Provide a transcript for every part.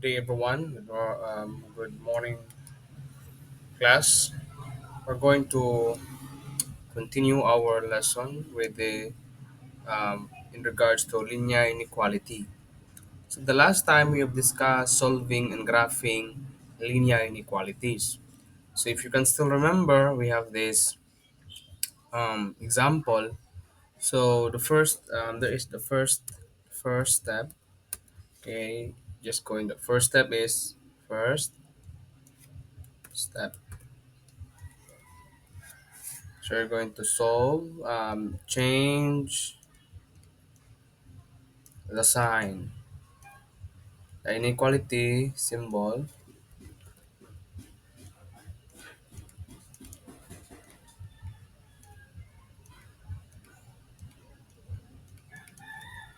day, everyone. Good morning, class. We're going to continue our lesson with the in regards to linear inequality. So the last time we have discussed solving and graphing linear inequalities. So if you can still remember, we have this example. So the first there is the first step. Okay, just going. The first step is first step. So you're going to solve, change the sign, the inequality symbol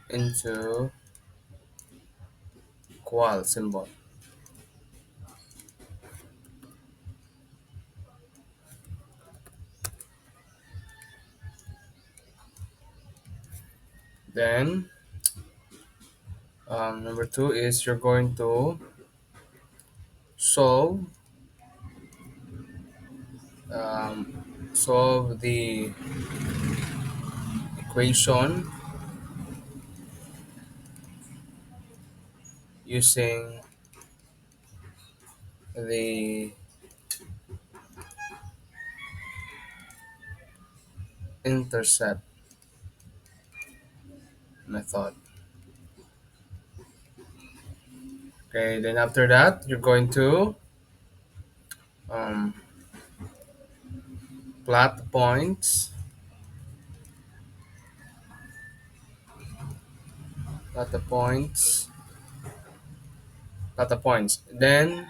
into equal symbol. Then number two is you're going to solve solve the equation using the intercept method. Okay, then after that you're going to um, plot the points, plot the points, plot the points. Then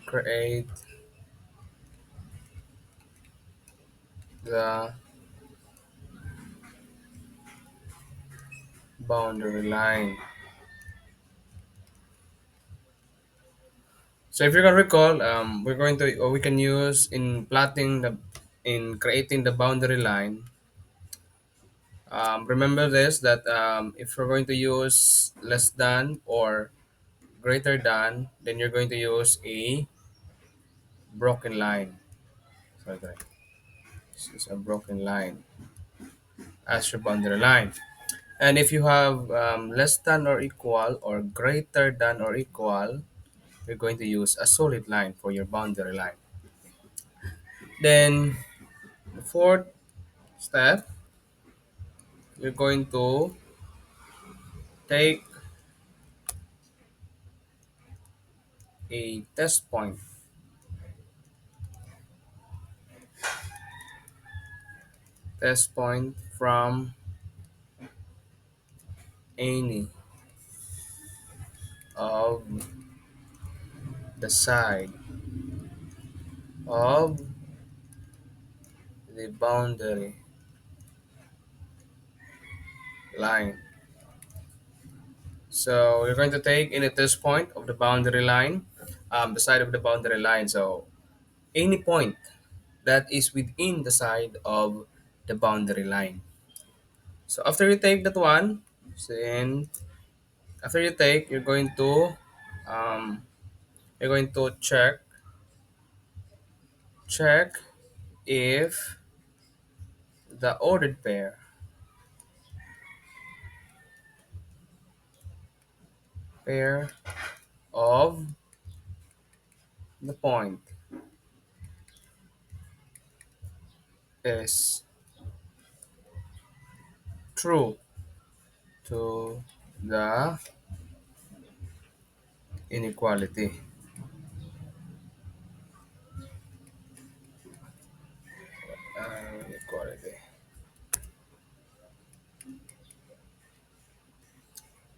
create the boundary line. So if you can recall, we can use in plotting the in creating the boundary line. Remember this that if you're going to use less than or greater than, then you're going to use a broken line. Sorry, this is a broken line as your boundary line. And if you have less than or equal or greater than or equal, you're going to use a solid line for your boundary line. Then the fourth step, you're going to take a test point from any of the side of the boundary line. So you're going to take in a test point of the boundary line, the side of the boundary line. So any point that is within the side of the boundary line. So after you take that one, then after you take, um, you're going to check if the ordered pair of the point is true to the inequality. Inequality.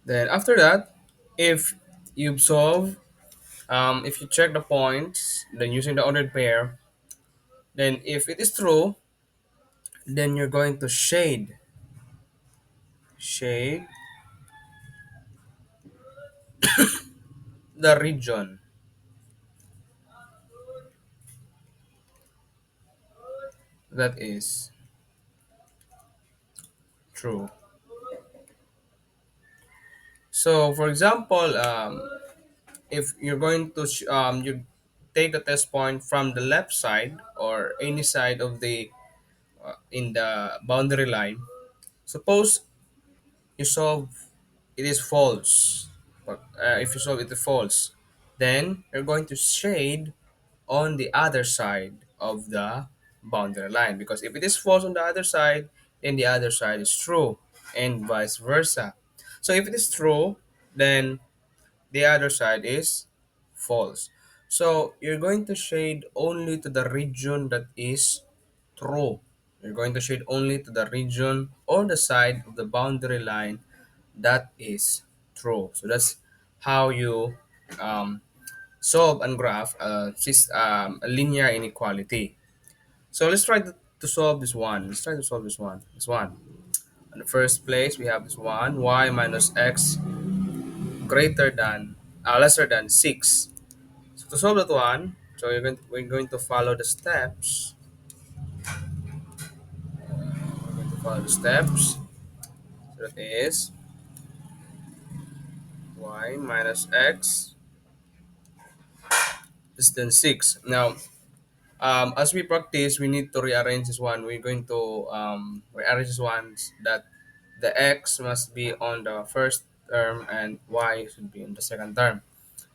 Then after that, if you solve, if you check the points, then using the ordered pair, then if it is true, then you're going to shade the region that is true. So for example, if you're going to you take the test point from the left side or any side of the in the boundary line. Suppose you solve it is false, but if you solve it is false, then you're going to shade on the other side of the boundary line, because if it is false on the other side, then the other side is true, and vice versa. So if it is true, then the other side is false. So you're going to shade only to the region that is true. You're going to shade only to the region or the side of the boundary line that is true. So that's how you um, solve and graph a linear inequality. So let's try to solve this one. Let's try to solve this one. This one. In the first place, we have this one, y minus x greater than, lesser than 6. So to solve that one, so we're going to follow the steps. We're going to follow the steps. So that is y minus x less than 6. Now, as we practice, we need to rearrange this one. We're going to rearrange this one that the x must be on the first term and y should be in the second term,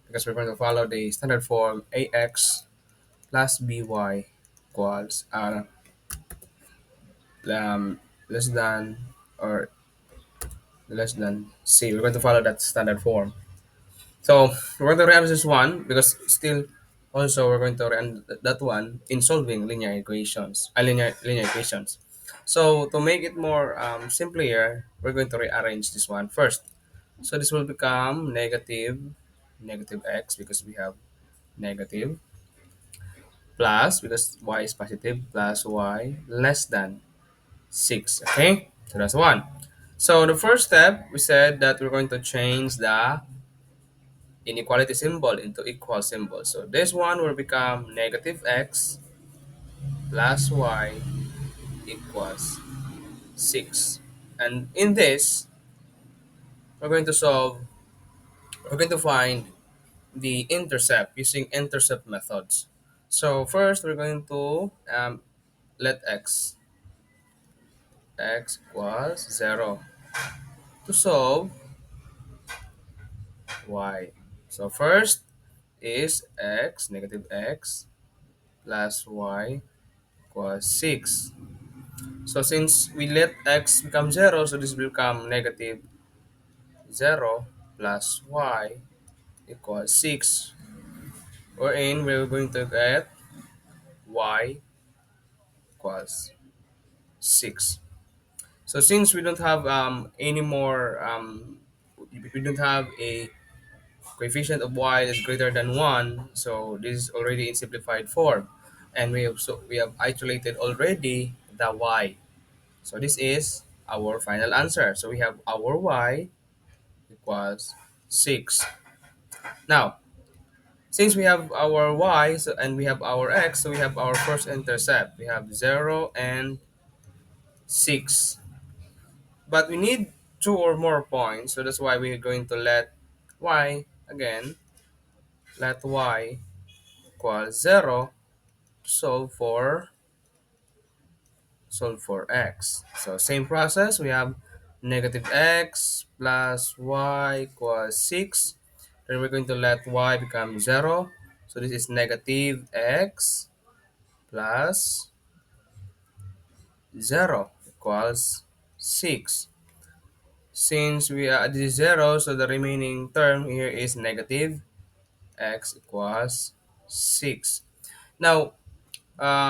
because we're going to follow the standard form ax plus by equals less than or less than c. We're going to follow that standard form. So we're going to rearrange this one because still also we're going to rearrange that one in solving linear equations, linear equations. So to make it more simpler, we're going to rearrange this one first. So this will become negative x because we have negative, plus because y is positive, plus y less than 6. Okay, so that's one. So the first step, we said that we're going to change the inequality symbol into equal symbol. So this one will become negative x plus y equals 6. And in this, we're going to solve, we're going to find the intercept using intercept methods. So first, we're going to let x equals 0 to solve y. So first is x, negative x plus y equals 6. So since we let x become 0, so this will become negative 0 plus y equals 6. Wherein we're going to get y equals 6. So since we don't have any more, we don't have a coefficient of y that's greater than 1, so this is already in simplified form. And we have isolated already the y. So this is our final answer. So we have our y equals 6. Now, since we have our y and we have our x, so we have our first intercept. We have 0 and 6. But we need two or more points, so that's why we're going to let y, again, let y equals 0 to solve for x. So same process, we have negative x plus y equals 6. Then we're going to let y become 0. So this is negative x plus 0 equals 6. Since we are this is 0, so the remaining term here is negative x equals 6. Now,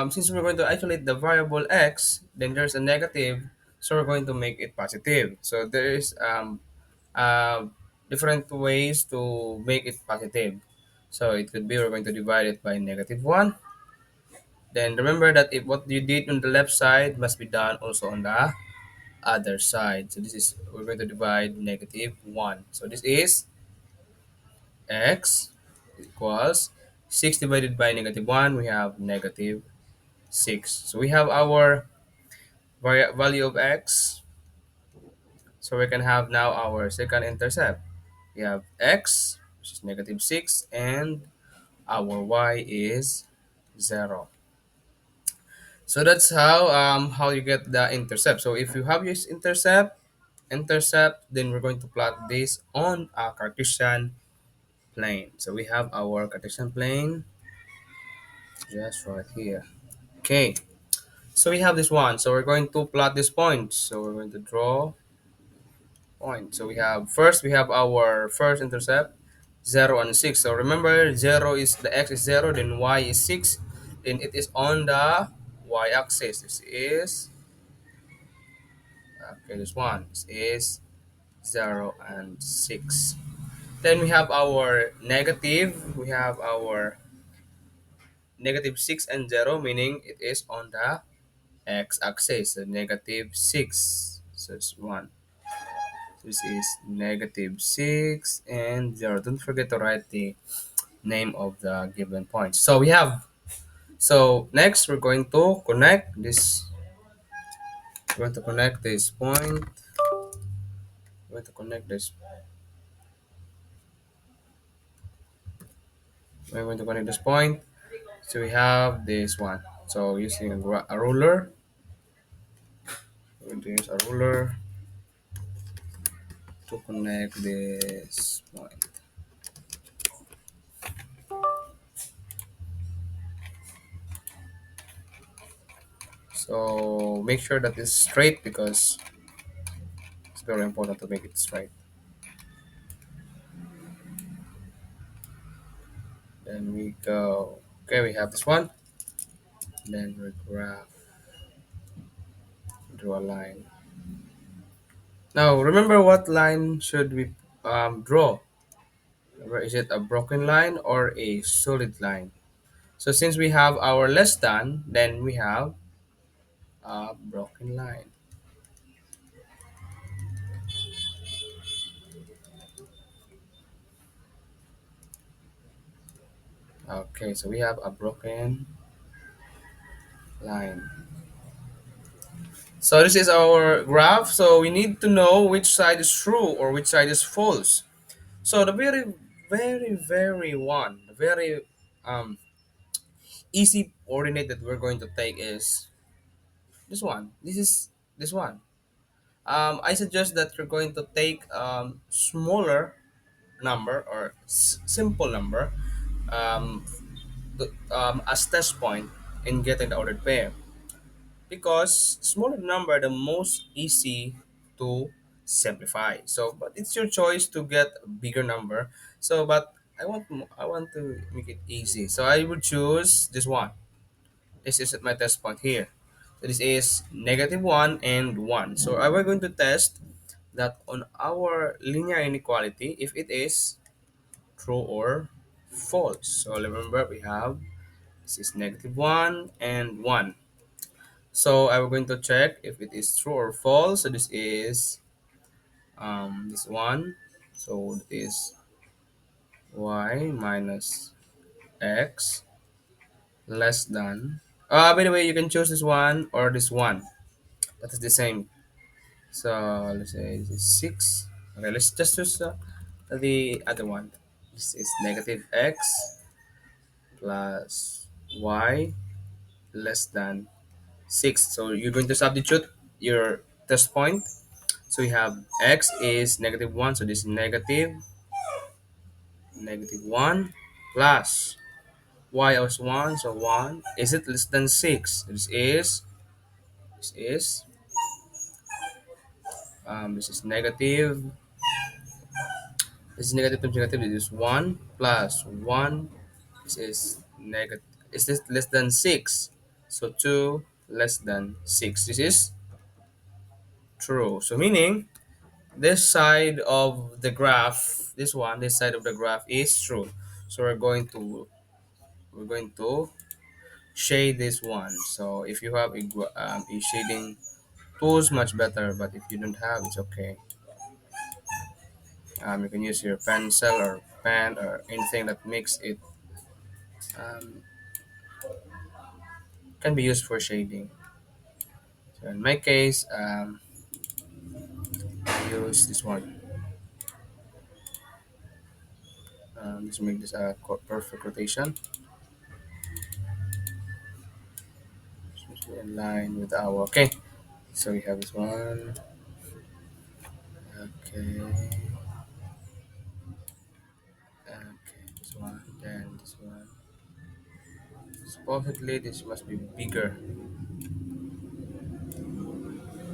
since we're going to isolate the variable x, then there's a negative, so we're going to make it positive. So there is different ways to make it positive. So it could be we're going to divide it by negative 1. Then remember that if what you did on the left side must be done also on the other side. So this is, we're going to divide negative 1. So this is x equals 6 divided by negative 1, we have negative 6. So we have our value of x. So we can have now our second intercept. We have x, which is negative 6, and our y is 0. So that's how you get the intercept. So if you have your intercept, then we're going to plot this on a Cartesian plane. So we have our Cartesian plane just right here. Okay. So we have this one. So we're going to plot this point. So we're going to draw point. So we have our first intercept 0 and 6. So remember 0 is the x is 0, then y is 6, then it is on the y axis. This is okay, this one. This is 0 and 6. Then we have our negative. We have our negative 6 and 0, meaning it is on the x axis. So negative 6. So it's 1. This is negative 6 and 0. Don't forget to write the name of the given point. So next we're going to connect this. We're going to connect this point. We're going to connect this. We're going to connect this point. So we have this one. So using a ruler, we're going to use a ruler to connect this point. So make sure that it's straight because it's very important to make it straight. Then we go. Okay, we have this one. Then we draw a line. Now remember what line should we draw? Is it a broken line or a solid line? So since we have our less than, then we have a broken line. Okay, so we have a broken line. So this is our graph. So we need to know which side is true or which side is false. So the the very easy coordinate that we're going to take is this one. This is this one. I suggest that you're going to take smaller number or simple number as test point in getting the ordered pair because smaller number the most easy to simplify. So, but it's your choice to get a bigger number. So, but I want to make it easy. So I would choose this one. This is my test point here. So this is negative 1 and 1. So I we're going to test that on our linear inequality if it is true or false. So remember we have this is negative 1 and 1. So I'm going to check if it is true or false. So this is this one. So it is y minus x less than. By the way, you can choose this one or this one. That is the same. So let's say this is 6. Okay, let's just choose the other one. This is negative x plus y less than 6. So you're going to substitute your test point. So we have x is negative 1. So this is negative 1 plus y is 1. So 1. Is it less than 6? This is this is negative. This is negative times negative. This is 1 plus 1. This is negative. Is this less than 6? So 2 less than 6. This is true. So meaning this side of the graph, this side of the graph is true. So we're going to shade this one. So if you have a shading tools, much better. But if you don't have, it's okay. You can use your pencil or pen or anything that makes it um, can be used for shading. So in my case, I use this one. Let's make this a perfect rotation. Should be in line with our, okay. So we have this one. Okay. Okay, this one, then this one. Supposedly this must be bigger.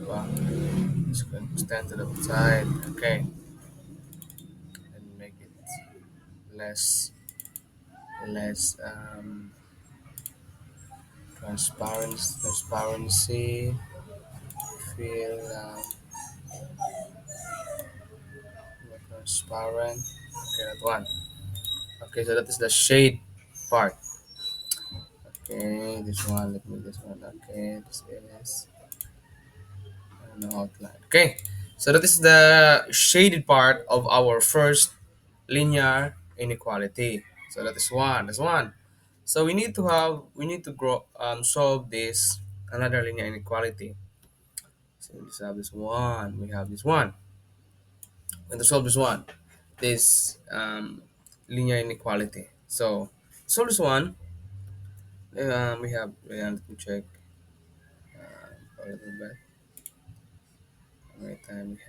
Wow. It's going to stand to the side. Okay. And make it less less transparency. Feel more transparent. Okay, that one. Okay, so that is the shade part. Okay, this one. Let me this one. Okay, this is an outline. Okay, so that is the shaded part of our first linear inequality. So that is one. That's one. So we need to solve this another linear inequality. So we have this one. We have this one. And to solve this one, this linear inequality. So solve this one. We have. Let me check a little bit. How many time we have?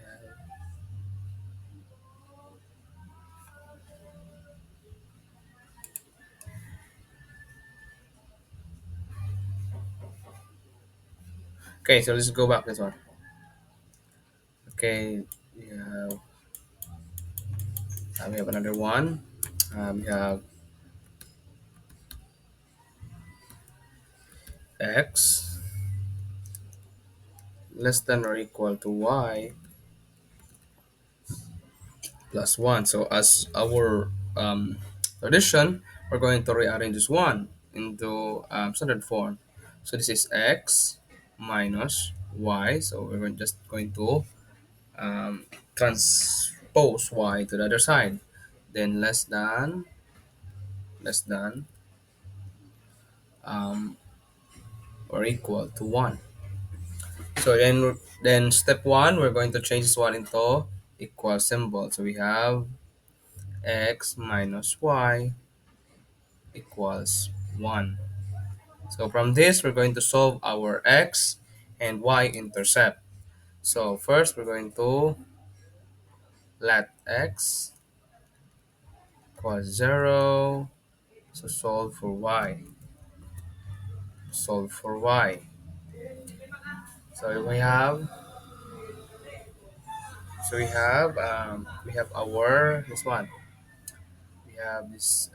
Okay, so let's go back this one. Okay, we have another one. We have x less than or equal to y plus 1. So as our tradition, we're going to rearrange this 1 into standard form. So this is x minus y. So just going to transpose y to the other side. Then less than um, or equal to 1. So then step 1, we're going to change this one into equal symbol. So we have x minus y equals 1. So from this, we're going to solve our x and y intercept. So first, we're going to let x equals 0. So solve for y. Solve for y. So we have our this one. We have this.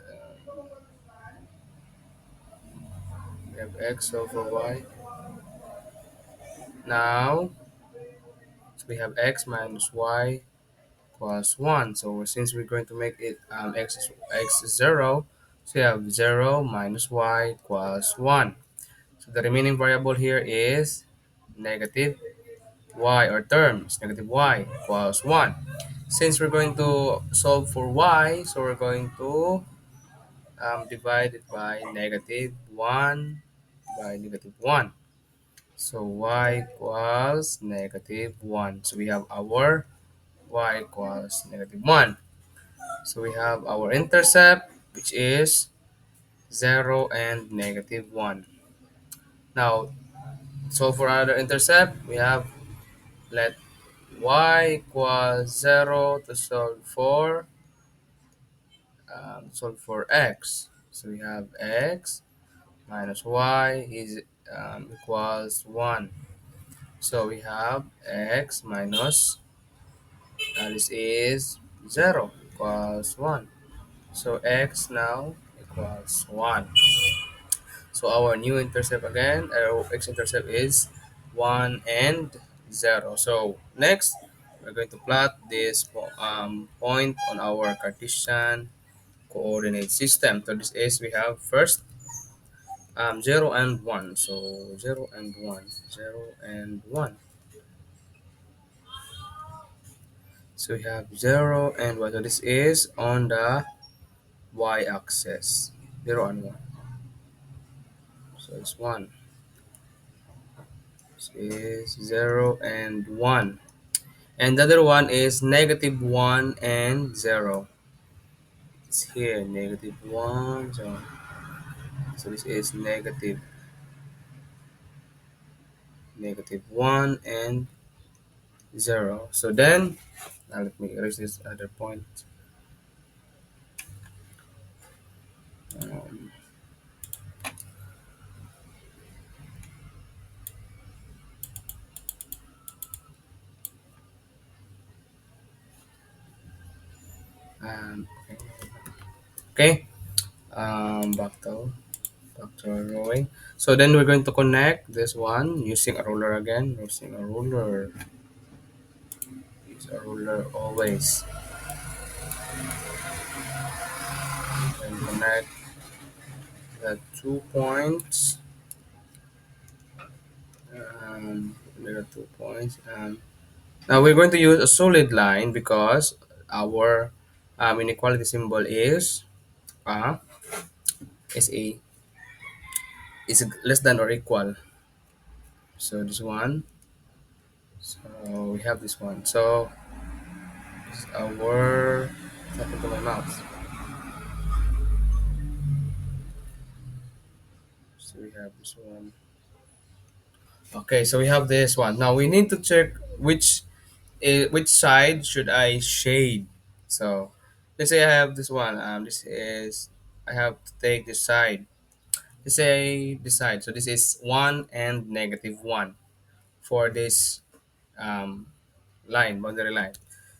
We have x over y. Now, so we have x minus y equals 1. So since we're going to make it x is 0, so we have 0 minus y equals 1. So the remaining variable here is negative y, or terms, negative y equals 1. Since we're going to solve for y, so we're going to divide it by negative 1 by negative 1. So y equals negative 1. So we have our y equals negative 1. So we have our intercept, which is 0 and negative 1. Now, so for another intercept, we have let y equals 0 to solve for x. So we have x minus y is equals 1. So we have x minus, this is 0 equals 1. So x now equals 1. So our new intercept again, our x-intercept is 1 and 0. So next, we're going to plot this point on our Cartesian coordinate system. So this is, we have first 0 and 1. So 0 and 1, 0 and 1. So we have 0 and 1. So this is on the y-axis, 0 and 1. So it's 1. This is 0 and 1. And the other one is negative 1 and 0. it's here negative 1. So this is negative 1 and 0. So then, now let me erase this other point. Um, okay. Okay. Back to our drawing. So then we're going to connect this one using a ruler again. Using a ruler. Use a ruler always. And connect the 2 points. There are 2 points. Now we're going to use a solid line because our inequality symbol uh, is a is less than or equal. So this one. So we have this one. So this is our. What happened to my mouse? So we have this one. Okay, so we have this one. Now we need to check which side should I shade. So let's say I have this one. This is I have to take this side. Let's say this side. So this is 1 and -1 for this um, line, boundary line.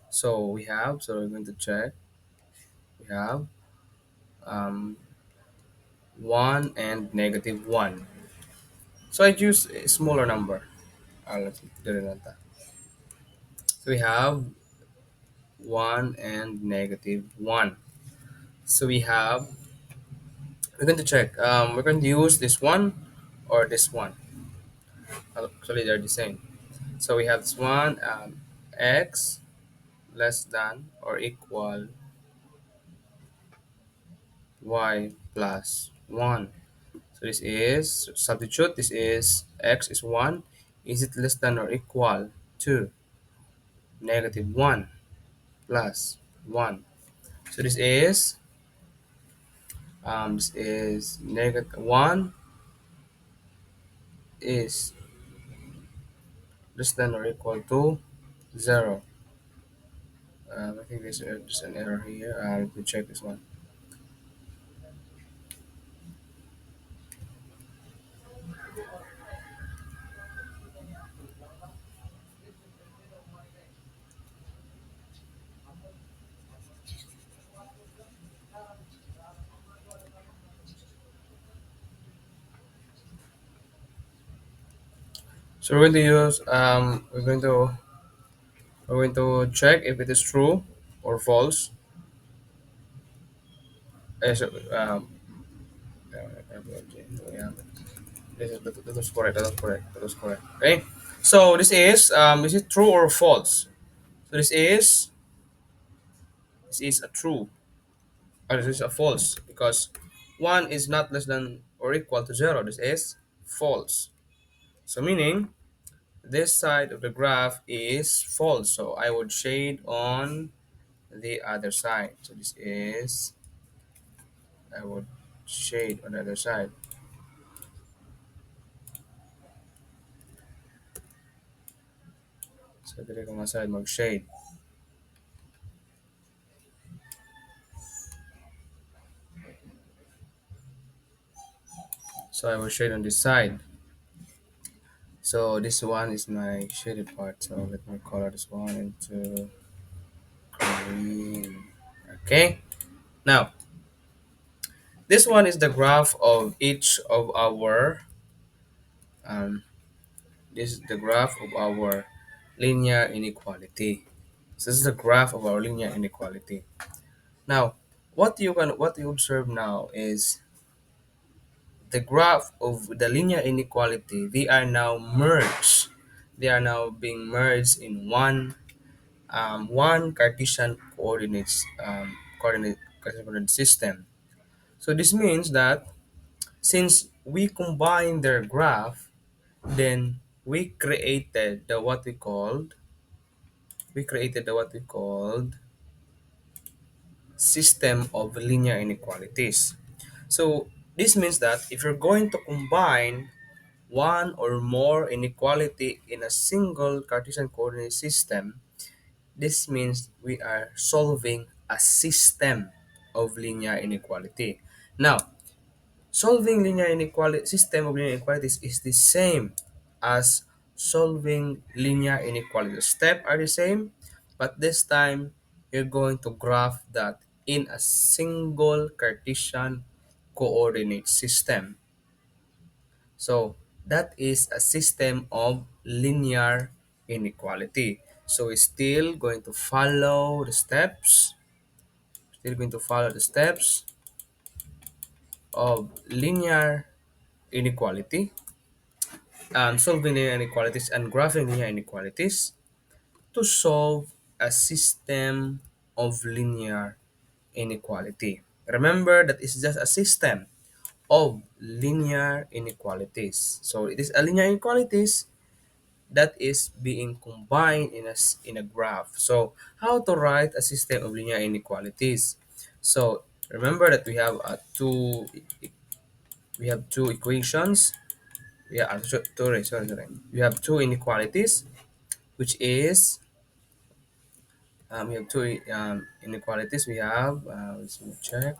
So we have. So we're going to check. We have um, 1 and -1. So I choose a smaller number. Let's do it like that. So we have 1 and -1. So we have, we're going to check. We're going to use this one or this one. Actually, they're the same. So we have this one, x less than or equal y plus 1. So this is, substitute, this is x is 1. Is it less than or equal to -1 plus 1? So this is negative 1 is less than or equal to 0. I think there's an error here. Let me check this one. So we're going to check if it is true or false. So, yeah, that was correct. That was correct. That was correct. Okay. So is it true or false? So this is a true or this is a false because 1 is not less than or equal to 0. This is false. So meaning this side of the graph is false. So I would shade on the other side. So I would shade on the other side. So dili ko nga side mag-shade. So I will shade on this side. So this one is my shaded part. So let me color this one into green. Okay. Now this one is the graph of each of our um, this is the graph of our linear inequality. So this is the graph of our linear inequality. Now, what you observe now is the graph of the linear inequality. They are now merged. They are now being merged in one Cartesian coordinate system. So this means that since we combine their graph, then we created the what we called system of linear inequalities. So this means that if you're going to combine one or more inequality in a single Cartesian coordinate system, this means we are solving a system of linear inequality. Now, solving linear inequality system of linear inequalities is the same as solving linear inequality. The steps are the same, but this time you're going to graph that in a single Cartesian coordinate system. So that is a system of linear inequality. So we're still going to follow the steps, still going to follow the steps of linear inequality, solving linear inequalities and graphing linear inequalities to solve a system of linear inequality. Remember that it's just a system of linear inequalities. So it is a linear inequalities that is being combined in a graph. So how to write a system of linear inequalities? So remember that we have two equations. Yeah, sorry. We have two inequalities, which is we have two inequalities. We have let's check.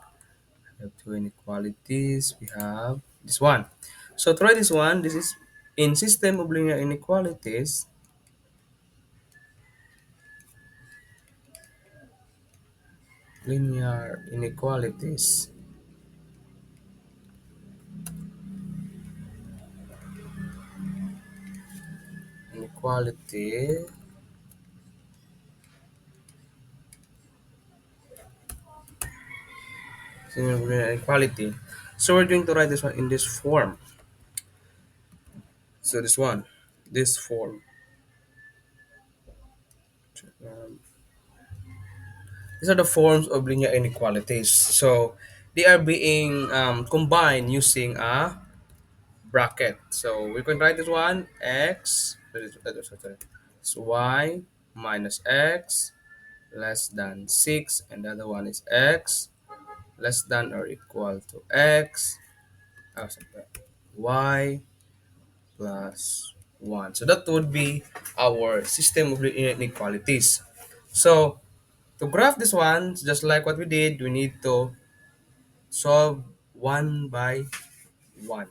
We have two inequalities. We have this one. So try this one. This is in system of linear inequalities. Linear inequalities. Inequality. Inequality. So we're going to write this one in this form. So this one, this form. Um, these are the forms of linear inequalities. So they are being combined using a bracket. So we can write this one x. It's y minus x less than 6, and the other one is x less than or equal to x, sorry, y plus 1. So that would be our system of linear inequalities. So to graph this one, just like what we did, we need to solve one by one.